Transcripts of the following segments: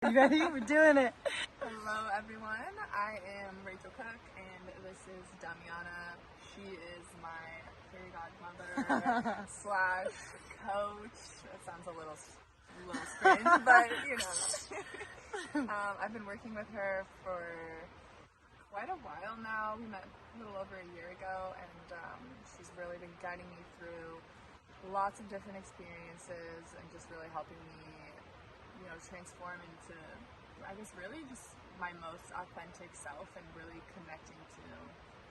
You ready? We're doing it. Hello everyone, I am Rachel Cook and this is Damiana. She is my fairy godmother slash coach. That sounds a little strange, but you know. I've been working with her for quite a while now. We met a little over a year ago and she's really been guiding me through lots of different experiences and just really helping me, you know, transform into, I guess, really just my most authentic self and really connecting to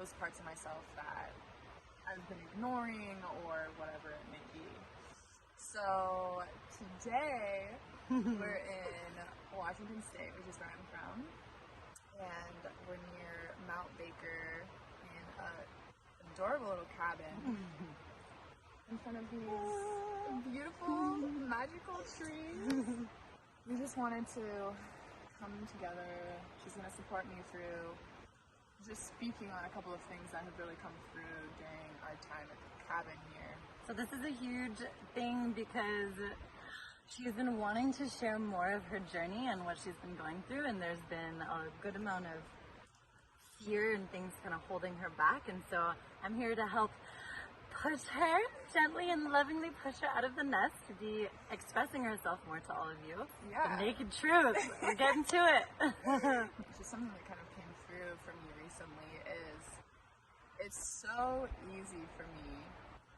those parts of myself that I've been ignoring or whatever it may be. So today we're in Washington State, which is where I'm from, and we're near Mount Baker in an adorable little cabin in front of these beautiful, magical trees. We just wanted to come together. She's going to support me through just speaking on a couple of things that have really come through during our time at the cabin here. So this is a huge thing because she's been wanting to share more of her journey and what she's been going through, and there's been a good amount of fear and things kind of holding her back, and so I'm here to help push her gently and lovingly, push her out of the nest to be expressing herself more to all of you. Yeah. The naked truth. We're getting to it. Just something that kind of came through for me recently is it's so easy for me,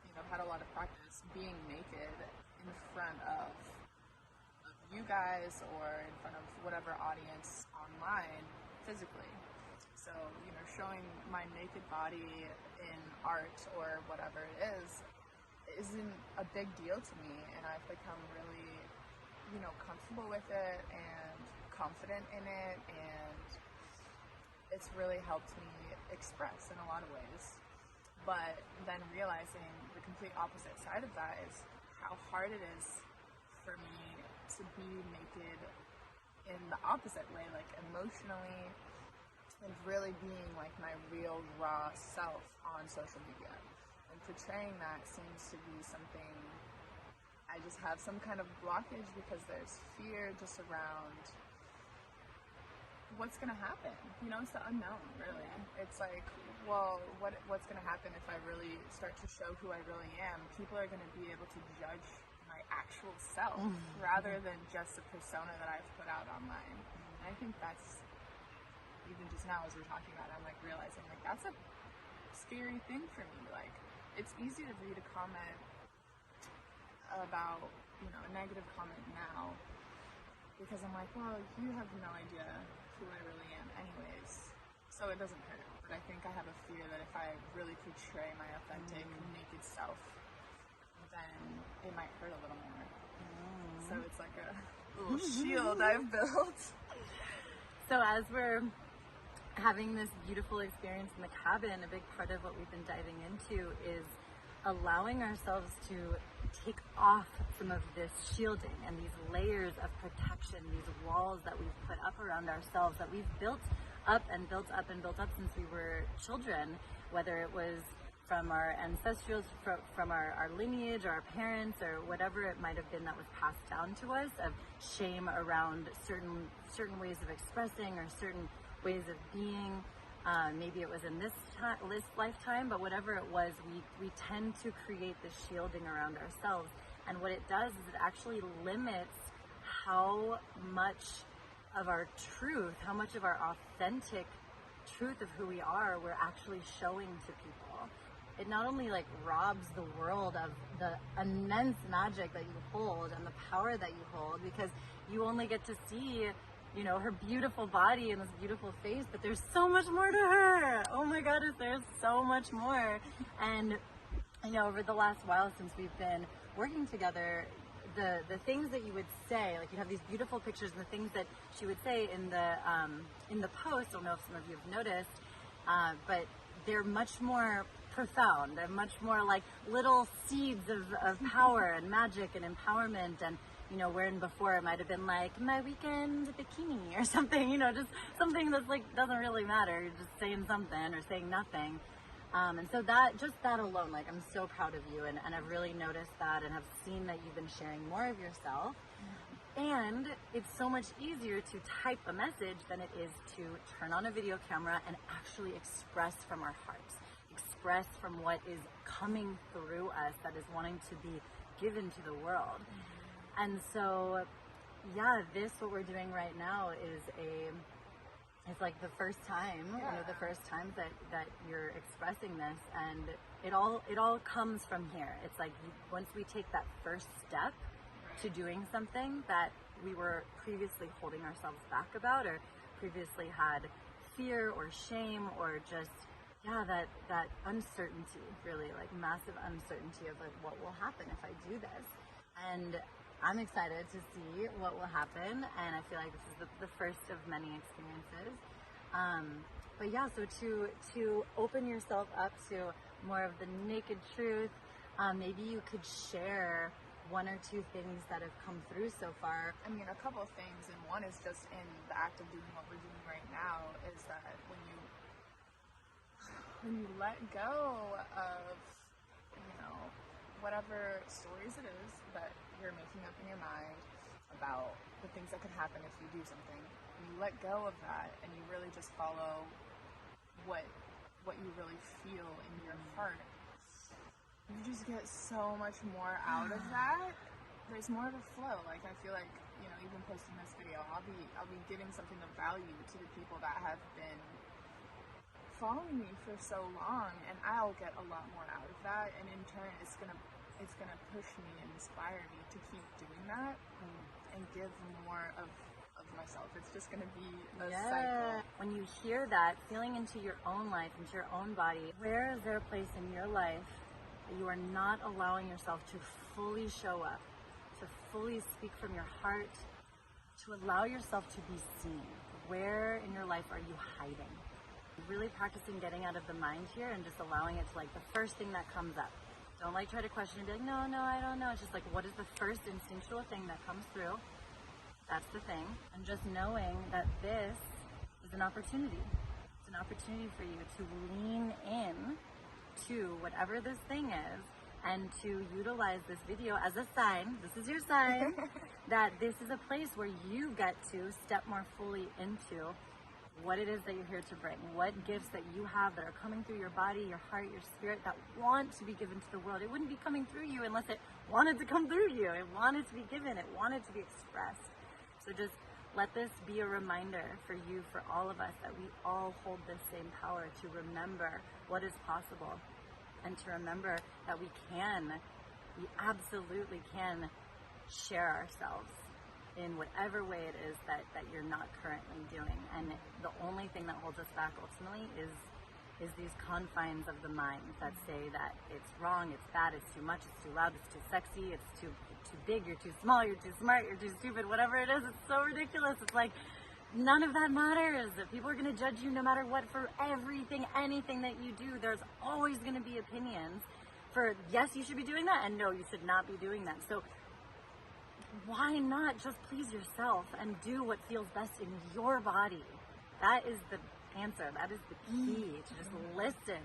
you know, I've had a lot of practice being naked in front of you guys or in front of whatever audience online physically. So, you know, showing my naked body in art or whatever it is isn't a big deal to me, and I've become really, you know, comfortable with it and confident in it, and it's really helped me express in a lot of ways. But then realizing the complete opposite side of that is how hard it is for me to be naked in the opposite way, like emotionally, and really being like my real raw self on social media. And portraying that seems to be something I just have some kind of blockage because there's fear just around what's gonna happen. You know, it's the unknown, really. It's like, well, what's gonna happen if I really start to show who I really am? People are gonna be able to judge my actual self rather than just the persona that I've put out online. And I think that's, even just now as we're talking about it, I'm like realizing like that's a scary thing for me. Like, it's easy to read a comment about, you know, a negative comment now because I'm like, well, you have no idea who I really am anyways, so it doesn't hurt. But I think I have a fear that if I really portray my authentic naked self, then it might hurt a little more. So it's like a little shield I've built. So as we're having this beautiful experience in the cabin, a big part of what we've been diving into is allowing ourselves to take off some of this shielding and these layers of protection, these walls that we've put up around ourselves, that we've built up and built up and built up since we were children, whether it was from our ancestrals, from our lineage or our parents or whatever it might have been that was passed down to us, of shame around certain ways of expressing or certain ways of being. Maybe it was in this lifetime, but whatever it was, we tend to create this shielding around ourselves. And what it does is it actually limits how much of our truth, how much of our authentic truth of who we are, we're actually showing to people. It not only like robs the world of the immense magic that you hold and the power that you hold, because you only get to see, you know, her beautiful body and this beautiful face, but there's so much more to her. Oh my goodness, there's so much more. And, you know, over the last while since we've been working together, the things that you would say, like you have these beautiful pictures and the things that she would say in the post, I don't know if some of you have noticed, but they're much more profound. They're much more like little seeds of power and magic and empowerment. And, you know, wherein before it might have been like my weekend bikini or something, you know, just something that's like doesn't really matter. You're just saying something or saying nothing. And so that alone, like, I'm so proud of you, and I've really noticed that, and have seen that you've been sharing more of yourself. And it's so much easier to type a message than it is to turn on a video camera and actually express from our hearts, express from what is coming through us that is wanting to be given to the world. And so, yeah, what we're doing right now it's like the first time, one of the first times that you're expressing this, and it all comes from here. It's like once we take that first step to doing something that we were previously holding ourselves back about, or previously had fear or shame, or just that uncertainty, really, like massive uncertainty of like what will happen if I do this. And I'm excited to see what will happen, and I feel like this is the first of many experiences. But yeah, so to open yourself up to more of the naked truth, maybe you could share one or two things that have come through so far. I mean, a couple of things, and one is just in the act of doing what we're doing right now, is that when you let go of, whatever stories it is that you're making up in your mind about the things that could happen if you do something, when you let go of that and you really just follow what you really feel in your heart, you just get so much more out of that. There's more of a flow. Like, I feel like, even posting this video, I'll be giving something of value to the people that have been following me for so long, and I'll get a lot more out of that, and in turn it's gonna push me and inspire me to keep doing that and give more of myself. It's just gonna be a cycle. When you hear that, feeling into your own life, into your own body, where is there a place in your life that you are not allowing yourself to fully show up, to fully speak from your heart, to allow yourself to be seen? Where in your life are you hiding? Really practicing getting out of the mind here and just allowing it to, like, the first thing that comes up. Don't like try to question and be like, no, I don't know. It's just like, what is the first instinctual thing that comes through? That's the thing. And just knowing that this is an opportunity. It's an opportunity for you to lean in to whatever this thing is, and to utilize this video as a sign, this is your sign, that this is a place where you get to step more fully into what it is that you're here to bring, what gifts that you have that are coming through your body, your heart, your spirit, that want to be given to the world. It wouldn't be coming through you unless it wanted to come through you. It wanted to be given. It wanted to be expressed. So just let this be a reminder for you, for all of us, that we all hold this same power to remember what is possible, and to remember that we absolutely can share ourselves in whatever way it is that you're not currently doing. And the only thing that holds us back ultimately is these confines of the mind that say that it's wrong, it's bad, it's too much, it's too loud, it's too sexy, it's too big, you're too small, you're too smart, you're too stupid, whatever it is. It's so ridiculous. It's like, none of that matters. People are going to judge you no matter what for everything, anything that you do. There's always going to be opinions for, yes, you should be doing that, and no, you should not be doing that. So why not just please yourself and do what feels best in your body? That is the answer. That is the key. To just listen,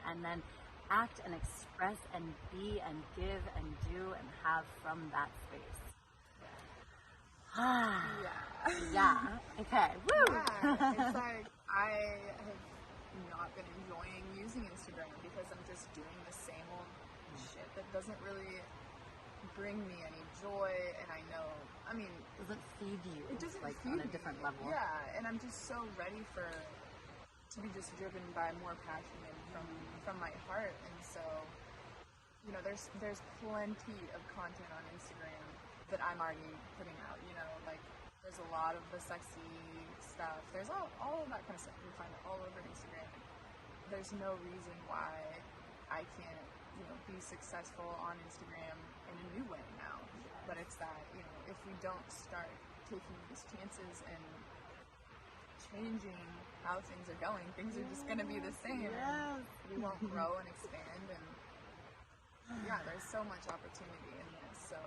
and then act and express and be and give and do and have from that space. Yeah. Okay. Woo! Yeah. It's like, I have not been enjoying using Instagram because I'm just doing the same old shit that doesn't really bring me any joy, and I know, it doesn't feed you. It doesn't like feed on a different me. level. Yeah, and I'm just so ready to be just driven by more passion and from my heart. And so, there's plenty of content on Instagram that I'm already putting out. Like, there's a lot of the sexy stuff. There's all of that kind of stuff. You find it all over Instagram. There's no reason why I can't, be successful on Instagram in a new way now. But it's that, if we don't start taking these chances and changing how things are going, things are just going to be the same. Yes. We won't grow and expand. And yeah, there's so much opportunity in this. So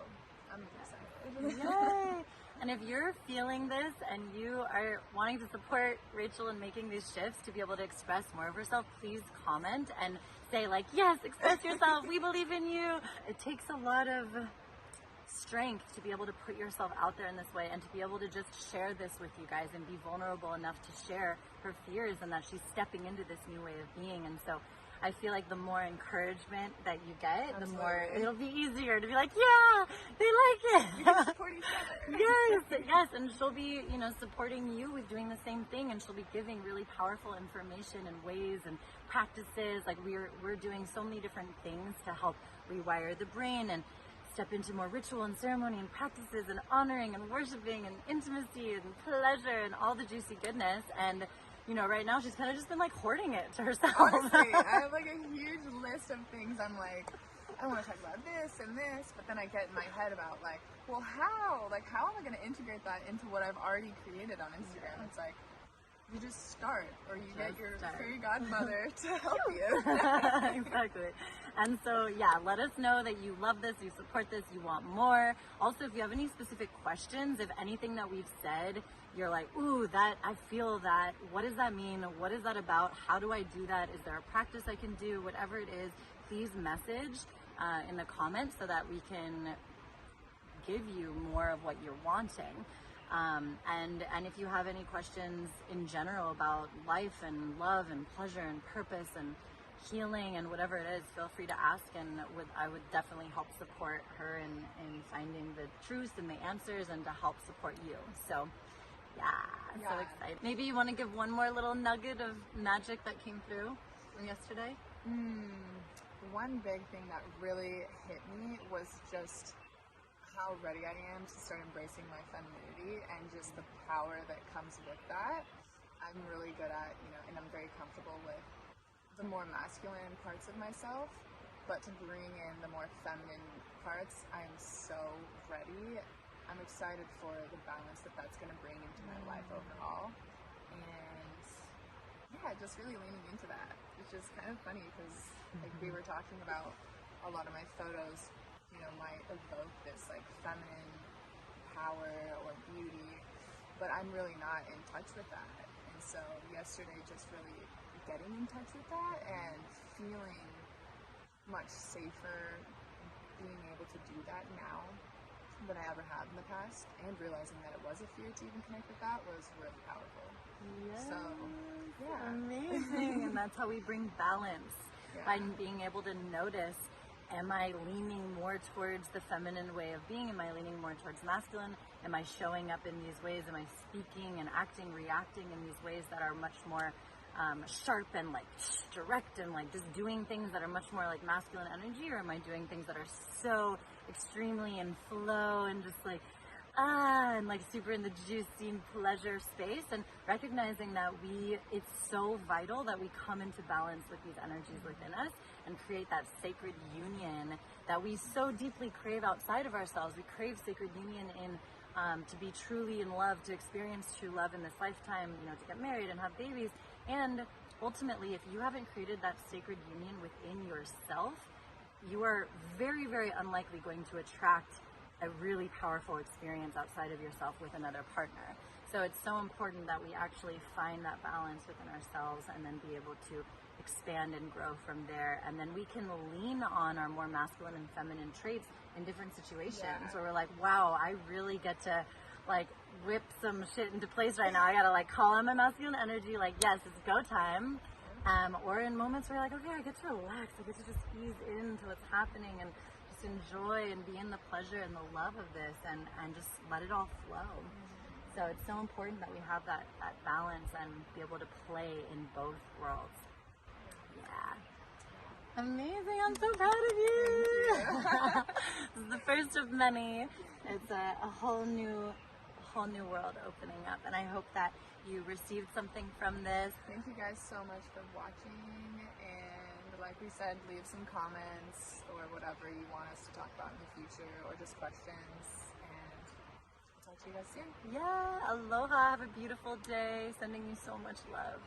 I'm excited. Yay! And if you're feeling this and you are wanting to support Rachel in making these shifts to be able to express more of herself, please comment and say, like, yes, express yourself. We believe in you. It takes a lot of strength to be able to put yourself out there in this way and to be able to just share this with you guys and be vulnerable enough to share her fears and that she's stepping into this new way of being. And so I feel like the more encouragement that you get, Absolutely. the more it'll be easier to be like, yeah, they like it. We can support each other. Yes, and she'll be, supporting you with doing the same thing, and she'll be giving really powerful information and ways and practices. Like we're doing so many different things to help rewire the brain and step into more ritual and ceremony and practices and honoring and worshiping and intimacy and pleasure and all the juicy goodness. And right now she's kind of just been like hoarding it to herself. Honestly, I have like a huge list of things. I'm like, I want to talk about this and this, but then I get in my head about like, well, how am I going to integrate that into what I've already created on Instagram? It's like, you just start, or you get your fairy godmother to help you. Exactly. And so, let us know that you love this, you support this, you want more. Also, if you have any specific questions, if anything that we've said, you're like, ooh, I feel that, what does that mean? What is that about? How do I do that? Is there a practice I can do? Whatever it is, please message in the comments so that we can give you more of what you're wanting. And if you have any questions in general about life and love and pleasure and purpose and healing and whatever it is, feel free to ask, and I would definitely help support her in finding the truth and the answers and to help support you. So so excited. Maybe you want to give one more little nugget of magic that came through from yesterday? One big thing that really hit me was just how ready I am to start embracing my femininity and just the power that comes with that. I'm really good at, and I'm very comfortable with the more masculine parts of myself, but to bring in the more feminine parts, I'm so ready. I'm excited for the balance that's going to bring into my life overall. And just really leaning into that. It's just kind of funny because like we were talking about, a lot of my photos, might evoke this like feminine power or beauty, but I'm really not in touch with that. And so yesterday, just really getting in touch with that and feeling much safer being able to do that now than I ever have in the past, and realizing that it was a fear to even connect with that was really powerful. Yes, so amazing. And that's how we bring balance, by being able to notice, am I leaning more towards the feminine way of being? Am I leaning more towards masculine? Am I showing up in these ways? Am I speaking and acting, reacting in these ways that are much more sharp and like direct and like just doing things that are much more like masculine energy? Or am I doing things that are so extremely in flow and just like and like super in the juicy pleasure space? And recognizing that it's so vital that we come into balance with these energies within us and create that sacred union that we so deeply crave outside of ourselves. We crave sacred union in to be truly in love, to experience true love in this lifetime, to get married and have babies. And ultimately, if you haven't created that sacred union within yourself, you are very, very unlikely going to attract a really powerful experience outside of yourself with another partner. So it's so important that we actually find that balance within ourselves and then be able to expand and grow from there. And then we can lean on our more masculine and feminine traits in different situations where we're like, wow, I really get to like whip some shit into place right now. I gotta like call on my masculine energy, like, yes, it's go time. Or in moments where you're like, okay, I get to relax, I get to just ease into what's happening and just enjoy and be in the pleasure and the love of this and just let it all flow. So it's so important that we have that balance and be able to play in both worlds. Yeah. Amazing, I'm so proud of you. This is the first of many. It's a whole new world opening up, and I hope that you received something from this. Thank you guys so much for watching, and like we said, leave some comments or whatever you want us to talk about in the future, or just questions, and I'll talk to you guys soon. Yeah, aloha, have a beautiful day, sending you so much love.